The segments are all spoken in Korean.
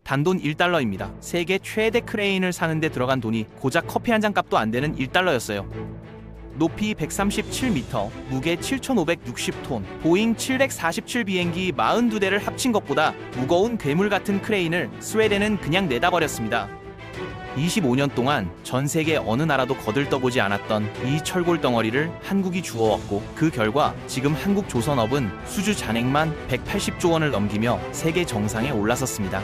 단돈 1달러입니다. 세계 최대 크레인을 사는데 들어간 돈이 고작 커피 한 잔 값도 안 되는 1달러였어요. 높이 137m, 무게 7,560톤, 보잉 747 비행기 42대를 합친 것보다 무거운 괴물 같은 크레인을 스웨덴은 그냥 내다버렸습니다. 25년 동안 전 세계 어느 나라도 거들떠보지 않았던 이 철골 덩어리를 한국이 주워왔고, 그 결과 지금 한국 조선업은 수주 잔액만 180조 원을 넘기며 세계 정상에 올라섰습니다.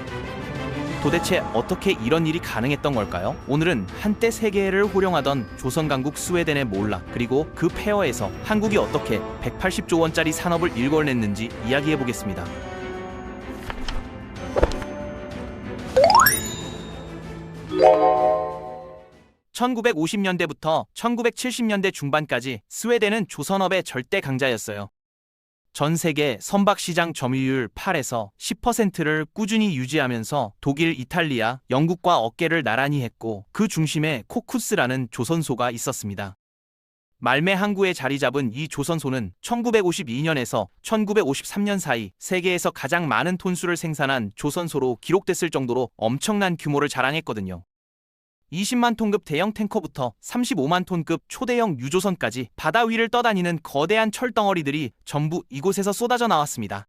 도대체 어떻게 이런 일이 가능했던 걸까요? 오늘은 한때 세계를 호령하던 조선강국 스웨덴의 몰락, 그리고 그 폐허에서 한국이 어떻게 180조 원짜리 산업을 일궈냈는지 이야기해보겠습니다. (1950년대부터) 1970년대 중반까지 스웨덴은 조선업의 절대 강자였어요. 전 세계 선박시장 점유율 8에서 10%를 꾸준히 유지하면서 독일, 이탈리아, 영국과 어깨를 나란히 했고, 그 중심에 코쿠스라는 조선소가 있었습니다. 말매 항구에 자리 잡은 이 조선소는 1952년에서 1953년 사이 세계에서 가장 많은 톤수를 생산한 조선소로 기록됐을 정도로 엄청난 규모를 자랑했거든요. 20만 톤급 대형 탱커부터 35만 톤급 초대형 유조선까지 바다 위를 떠다니는 거대한 철덩어리들이 전부 이곳에서 쏟아져 나왔습니다.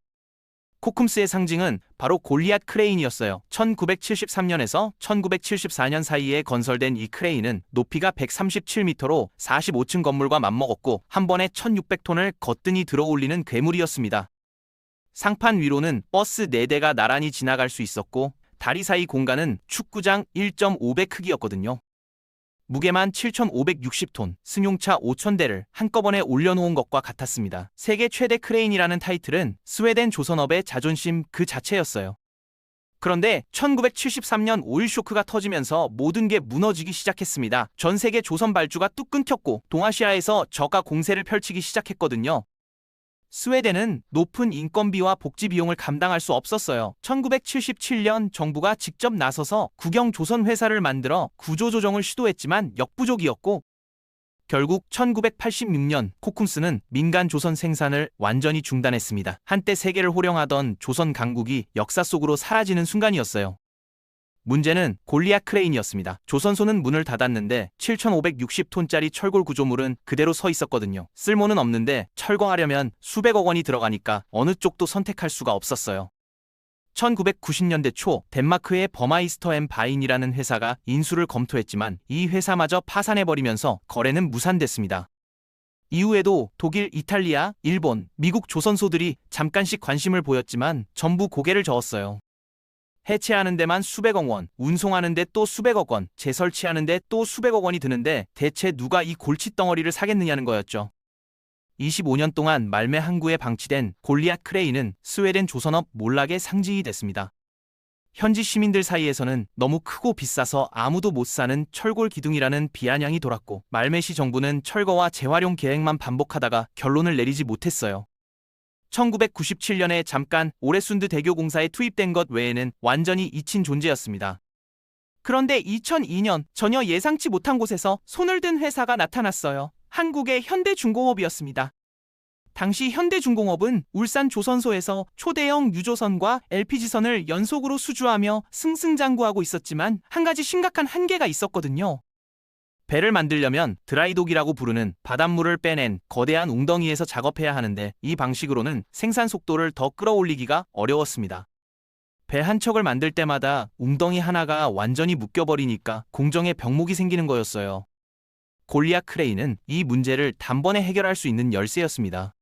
코쿰스의 상징은 바로 골리앗 크레인이었어요. 1973년에서 1974년 사이에 건설된 이 크레인은 높이가 137m로 45층 건물과 맞먹었고, 한 번에 1600톤을 거뜬히 들어올리는 괴물이었습니다. 상판 위로는 버스 4대가 나란히 지나갈 수 있었고, 다리 사이 공간은 축구장 1.5배 크기였거든요. 무게만 7,560톤, 승용차 5,000대를 한꺼번에 올려놓은 것과 같았습니다. 세계 최대 크레인이라는 타이틀은 스웨덴 조선업의 자존심 그 자체였어요. 그런데 1973년 오일 쇼크가 터지면서 모든 게 무너지기 시작했습니다. 전 세계 조선 발주가 뚝 끊겼고, 동아시아에서 저가 공세를 펼치기 시작했거든요. 스웨덴은 높은 인건비와 복지 비용을 감당할 수 없었어요. 1977년 정부가 직접 나서서 국영 조선 회사를 만들어 구조조정을 시도했지만 역부족이었고, 결국 1986년 코쿰스는 민간 조선 생산을 완전히 중단했습니다. 한때 세계를 호령하던 조선 강국이 역사 속으로 사라지는 순간이었어요. 문제는 골리앗 크레인이었습니다. 조선소는 문을 닫았는데 7,560톤짜리 철골 구조물은 그대로 서 있었거든요. 쓸모는 없는데 철거하려면 수백억 원이 들어가니까 어느 쪽도 선택할 수가 없었어요. 1990년대 초 덴마크의 버마이스터 앤 바인이라는 회사가 인수를 검토했지만 이 회사마저 파산해버리면서 거래는 무산됐습니다. 이후에도 독일, 이탈리아, 일본, 미국 조선소들이 잠깐씩 관심을 보였지만 전부 고개를 저었어요. 해체하는 데만 수백억 원, 운송하는 데 또 수백억 원, 재설치하는 데 또 수백억 원이 드는데 대체 누가 이 골칫덩어리를 사겠느냐는 거였죠. 25년 동안 말매 항구에 방치된 골리앗 크레인은 스웨덴 조선업 몰락의 상징이 됐습니다. 현지 시민들 사이에서는 너무 크고 비싸서 아무도 못 사는 철골 기둥이라는 비아냥이 돌았고, 말매시 정부는 철거와 재활용 계획만 반복하다가 결론을 내리지 못했어요. 1997년에 잠깐 오레순드 대교 공사에 투입된 것 외에는 완전히 잊힌 존재였습니다. 그런데 2002년 전혀 예상치 못한 곳에서 손을 든 회사가 나타났어요. 한국의 현대중공업이었습니다. 당시 현대중공업은 울산 조선소에서 초대형 유조선과 LPG선을 연속으로 수주하며 승승장구하고 있었지만 한 가지 심각한 한계가 있었거든요. 배를 만들려면 드라이독이라고 부르는 바닷물을 빼낸 거대한 웅덩이에서 작업해야 하는데, 이 방식으로는 생산 속도를 더 끌어올리기가 어려웠습니다. 배 한 척을 만들 때마다 웅덩이 하나가 완전히 묶여버리니까 공정에 병목이 생기는 거였어요. 골리앗 크레인은 이 문제를 단번에 해결할 수 있는 열쇠였습니다.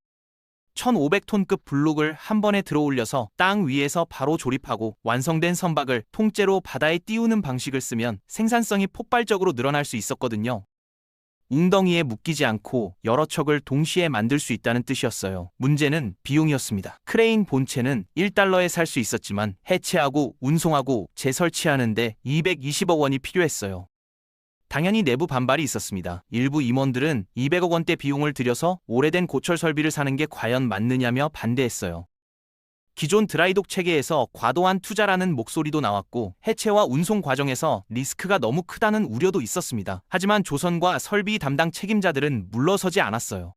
1,500톤급 블록을 한 번에 들어올려서 땅 위에서 바로 조립하고, 완성된 선박을 통째로 바다에 띄우는 방식을 쓰면 생산성이 폭발적으로 늘어날 수 있었거든요. 웅덩이에 묶이지 않고 여러 척을 동시에 만들 수 있다는 뜻이었어요. 문제는 비용이었습니다. 크레인 본체는 1달러에 살 수 있었지만 해체하고 운송하고 재설치하는데 220억 원이 필요했어요. 당연히 내부 반발이 있었습니다. 일부 임원들은 200억 원대 비용을 들여서 오래된 고철 설비를 사는 게 과연 맞느냐며 반대했어요. 기존 드라이독 체계에서 과도한 투자라는 목소리도 나왔고, 해체와 운송 과정에서 리스크가 너무 크다는 우려도 있었습니다. 하지만 조선과 설비 담당 책임자들은 물러서지 않았어요.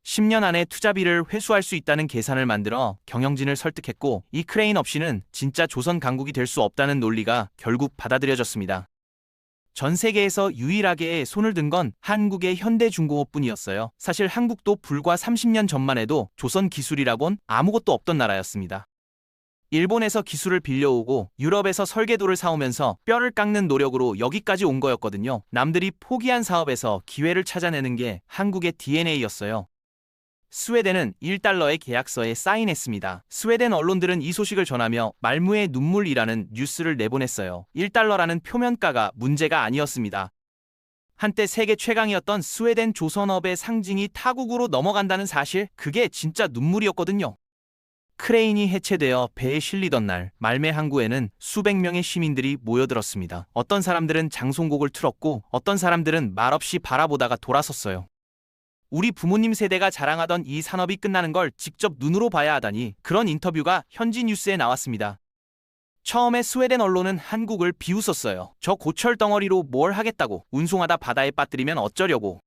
10년 안에 투자비를 회수할 수 있다는 계산을 만들어 경영진을 설득했고, 이 크레인 없이는 진짜 조선 강국이 될 수 없다는 논리가 결국 받아들여졌습니다. 전 세계에서 유일하게 손을 든 건 한국의 현대중공업뿐이었어요. 사실 한국도 불과 30년 전만 해도 조선 기술이라곤 아무것도 없던 나라였습니다. 일본에서 기술을 빌려오고 유럽에서 설계도를 사오면서 뼈를 깎는 노력으로 여기까지 온 거였거든요. 남들이 포기한 사업에서 기회를 찾아내는 게 한국의 DNA였어요. 스웨덴은 1달러의 계약서에 사인했습니다. 스웨덴 언론들은 이 소식을 전하며 말무의 눈물이라는 뉴스를 내보냈어요. 1달러라는 표면가가 문제가 아니었습니다. 한때 세계 최강이었던 스웨덴 조선업의 상징이 타국으로 넘어간다는 사실, 그게 진짜 눈물이었거든요. 크레인이 해체되어 배에 실리던 날, 말매 항구에는 수백 명의 시민들이 모여들었습니다. 어떤 사람들은 장송곡을 틀었고, 어떤 사람들은 말없이 바라보다가 돌아섰어요. 우리 부모님 세대가 자랑하던 이 산업이 끝나는 걸 직접 눈으로 봐야 하다니, 그런 인터뷰가 현지 뉴스에 나왔습니다. 처음에 스웨덴 언론은 한국을 비웃었어요. 저 고철 덩어리로 뭘 하겠다고, 운송하다 바다에 빠뜨리면 어쩌려고.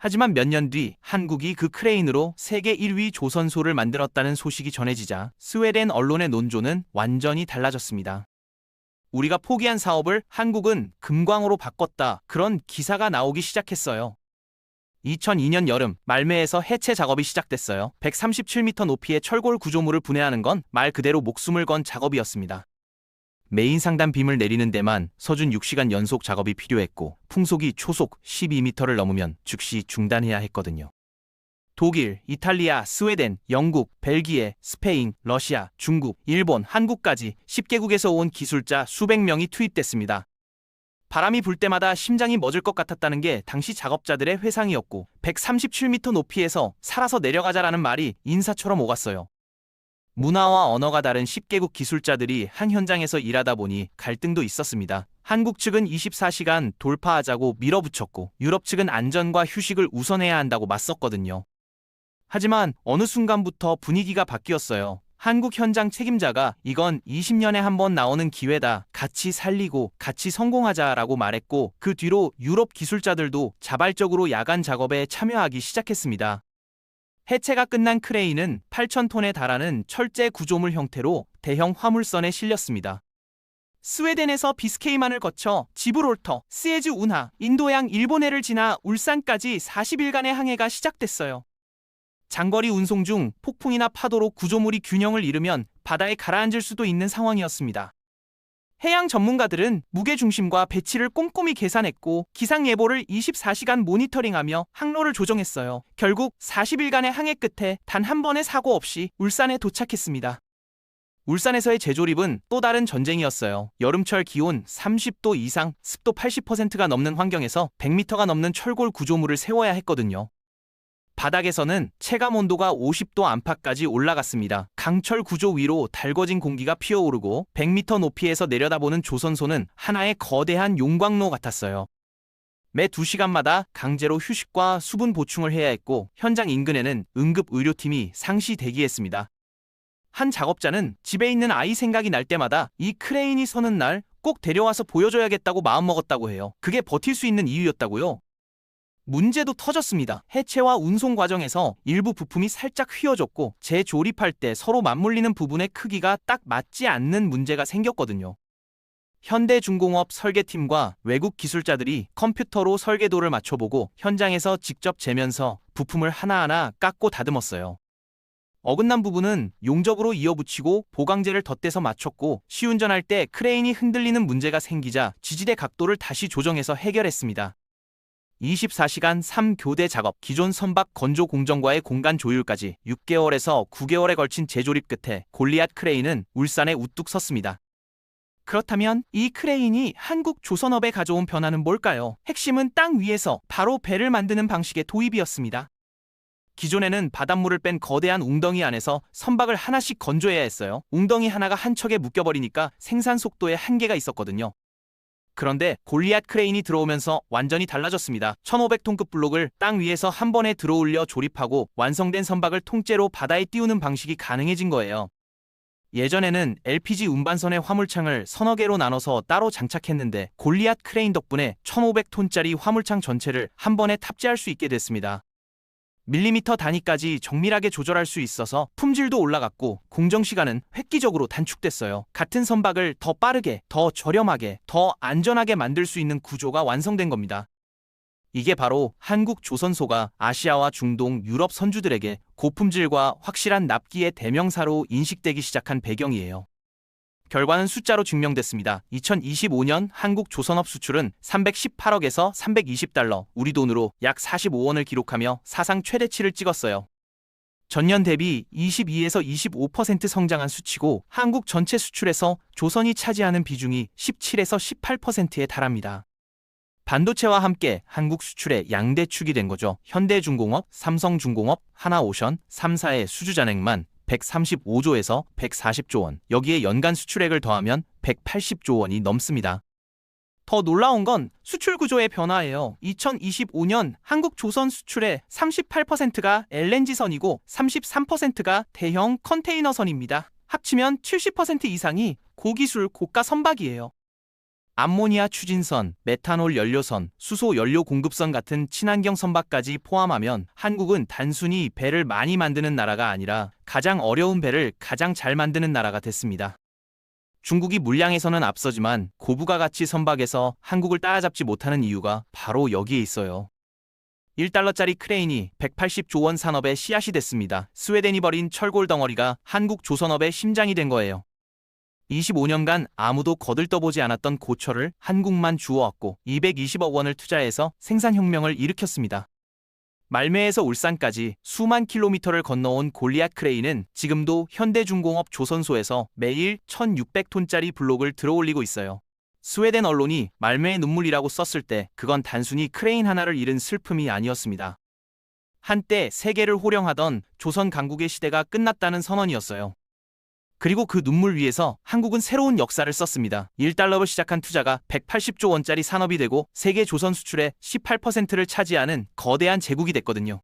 하지만 몇 년 뒤 한국이 그 크레인으로 세계 1위 조선소를 만들었다는 소식이 전해지자 스웨덴 언론의 논조는 완전히 달라졌습니다. 우리가 포기한 사업을 한국은 금광으로 바꿨다, 그런 기사가 나오기 시작했어요. 2002년 여름, 말매에서 해체 작업이 시작됐어요. 137m 높이의 철골 구조물을 분해하는 건 말 그대로 목숨을 건 작업이었습니다. 메인 상단 빔을 내리는 데만 서준 6시간 연속 작업이 필요했고, 풍속이 초속 12m를 넘으면 즉시 중단해야 했거든요. 독일, 이탈리아, 스웨덴, 영국, 벨기에, 스페인, 러시아, 중국, 일본, 한국까지 10개국에서 온 기술자 수백 명이 투입됐습니다. 바람이 불 때마다 심장이 멎을 것 같았다는 게 당시 작업자들의 회상이었고, 137m 높이에서 살아서 내려가자라는 말이 인사처럼 오갔어요. 문화와 언어가 다른 10개국 기술자들이 한 현장에서 일하다 보니 갈등도 있었습니다. 한국 측은 24시간 돌파하자고 밀어붙였고, 유럽 측은 안전과 휴식을 우선해야 한다고 맞섰거든요. 하지만 어느 순간부터 분위기가 바뀌었어요. 한국 현장 책임자가 이건 20년에 한 번 나오는 기회다, 같이 살리고 같이 성공하자라고 말했고, 그 뒤로 유럽 기술자들도 자발적으로 야간 작업에 참여하기 시작했습니다. 해체가 끝난 크레인은 8,000톤에 달하는 철제 구조물 형태로 대형 화물선에 실렸습니다. 스웨덴에서 비스케이만을 거쳐 지브롤터, 스에즈 운하, 인도양 일본해를 지나 울산까지 40일간의 항해가 시작됐어요. 장거리 운송 중 폭풍이나 파도로 구조물이 균형을 잃으면 바다에 가라앉을 수도 있는 상황이었습니다. 해양 전문가들은 무게중심과 배치를 꼼꼼히 계산했고, 기상예보를 24시간 모니터링하며 항로를 조정했어요. 결국 40일간의 항해 끝에 단 한 번의 사고 없이 울산에 도착했습니다. 울산에서의 재조립은 또 다른 전쟁이었어요. 여름철 기온 30도 이상, 습도 80%가 넘는 환경에서 100m가 넘는 철골 구조물을 세워야 했거든요. 바닥에서는 체감 온도가 50도 안팎까지 올라갔습니다. 강철 구조 위로 달궈진 공기가 피어오르고 100m 높이에서 내려다보는 조선소는 하나의 거대한 용광로 같았어요. 매 2시간마다 강제로 휴식과 수분 보충을 해야 했고, 현장 인근에는 응급의료팀이 상시 대기했습니다. 한 작업자는 집에 있는 아이 생각이 날 때마다 이 크레인이 서는 날 꼭 데려와서 보여줘야겠다고 마음먹었다고 해요. 그게 버틸 수 있는 이유였다고요. 문제도 터졌습니다. 해체와 운송 과정에서 일부 부품이 살짝 휘어졌고, 재조립할 때 서로 맞물리는 부분의 크기가 딱 맞지 않는 문제가 생겼거든요. 현대중공업 설계팀과 외국 기술자들이 컴퓨터로 설계도를 맞춰보고 현장에서 직접 재면서 부품을 하나하나 깎고 다듬었어요. 어긋난 부분은 용접으로 이어붙이고 보강제를 덧대서 맞췄고, 시운전할 때 크레인이 흔들리는 문제가 생기자 지지대 각도를 다시 조정해서 해결했습니다. 24시간 3교대 작업, 기존 선박 건조 공정과의 공간 조율까지 6개월에서 9개월에 걸친 재조립 끝에 골리앗 크레인은 울산에 우뚝 섰습니다. 그렇다면 이 크레인이 한국 조선업에 가져온 변화는 뭘까요? 핵심은 땅 위에서 바로 배를 만드는 방식의 도입이었습니다. 기존에는 바닷물을 뺀 거대한 웅덩이 안에서 선박을 하나씩 건조해야 했어요. 웅덩이 하나가 한 척에 묶여버리니까 생산 속도에 한계가 있었거든요. 그런데 골리앗 크레인이 들어오면서 완전히 달라졌습니다. 1,500톤급 블록을 땅 위에서 한 번에 들어올려 조립하고 완성된 선박을 통째로 바다에 띄우는 방식이 가능해진 거예요. 예전에는 LPG 운반선의 화물창을 서너 개로 나눠서 따로 장착했는데, 골리앗 크레인 덕분에 1,500톤짜리 화물창 전체를 한 번에 탑재할 수 있게 됐습니다. 밀리미터 단위까지 정밀하게 조절할 수 있어서 품질도 올라갔고 공정시간은 획기적으로 단축됐어요. 같은 선박을 더 빠르게, 더 저렴하게, 더 안전하게 만들 수 있는 구조가 완성된 겁니다. 이게 바로 한국 조선소가 아시아와 중동, 유럽 선주들에게 고품질과 확실한 납기의 대명사로 인식되기 시작한 배경이에요. 결과는 숫자로 증명됐습니다. 2025년 한국 조선업 수출은 318억에서 320달러, 우리 돈으로 약 45원을 기록하며 사상 최대치를 찍었어요. 전년 대비 22에서 25% 성장한 수치고 한국 전체 수출에서 조선이 차지하는 비중이 17에서 18%에 달합니다. 반도체와 함께 한국 수출의 양대축이 된 거죠. 현대중공업, 삼성중공업, 하나오션, 3사의 수주잔액만 135조에서 140조 원, 여기에 연간 수출액을 더하면 180조 원이 넘습니다. 더 놀라운 건 수출 구조의 변화예요. 2025년 한국 조선 수출의 38%가 LNG선이고 33%가 대형 컨테이너선입니다. 합치면 70% 이상이 고기술 고가 선박이에요. 암모니아 추진선, 메탄올 연료선, 수소 연료 공급선 같은 친환경 선박까지 포함하면 한국은 단순히 배를 많이 만드는 나라가 아니라 가장 어려운 배를 가장 잘 만드는 나라가 됐습니다. 중국이 물량에서는 앞서지만 고부가 가치 선박에서 한국을 따라잡지 못하는 이유가 바로 여기에 있어요. 1달러짜리 크레인이 180조 원 산업의 씨앗이 됐습니다. 스웨덴이 버린 철골 덩어리가 한국 조선업의 심장이 된 거예요. 25년간 아무도 거들떠보지 않았던 고철을 한국만 주워왔고 220억 원을 투자해서 생산혁명을 일으켰습니다. 말매에서 울산까지 수만 킬로미터를 건너온 골리앗 크레인은 지금도 현대중공업 조선소에서 매일 1600톤짜리 블록을 들어올리고 있어요. 스웨덴 언론이 말매의 눈물이라고 썼을 때 그건 단순히 크레인 하나를 잃은 슬픔이 아니었습니다. 한때 세계를 호령하던 조선 강국의 시대가 끝났다는 선언이었어요. 그리고 그 눈물 위에서 한국은 새로운 역사를 썼습니다. 1달러로 시작한 투자가 180조 원짜리 산업이 되고 세계 조선 수출의 18%를 차지하는 거대한 제국이 됐거든요.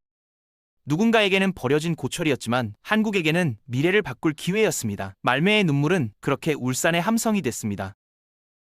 누군가에게는 버려진 고철이었지만 한국에게는 미래를 바꿀 기회였습니다. 말매의 눈물은 그렇게 울산의 함성이 됐습니다.